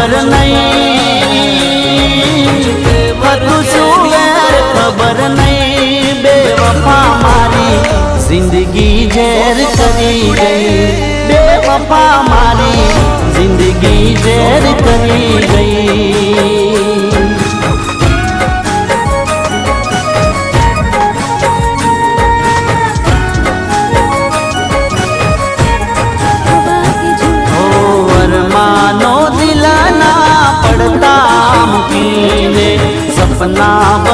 ખબર નહીં બધું શું વેર ખબર નહીં બેવફા મારી જિંદગી ઝેર કરી ગઈ બેવફા મારી જિંદગી ઝેર કરી ગઈ सपना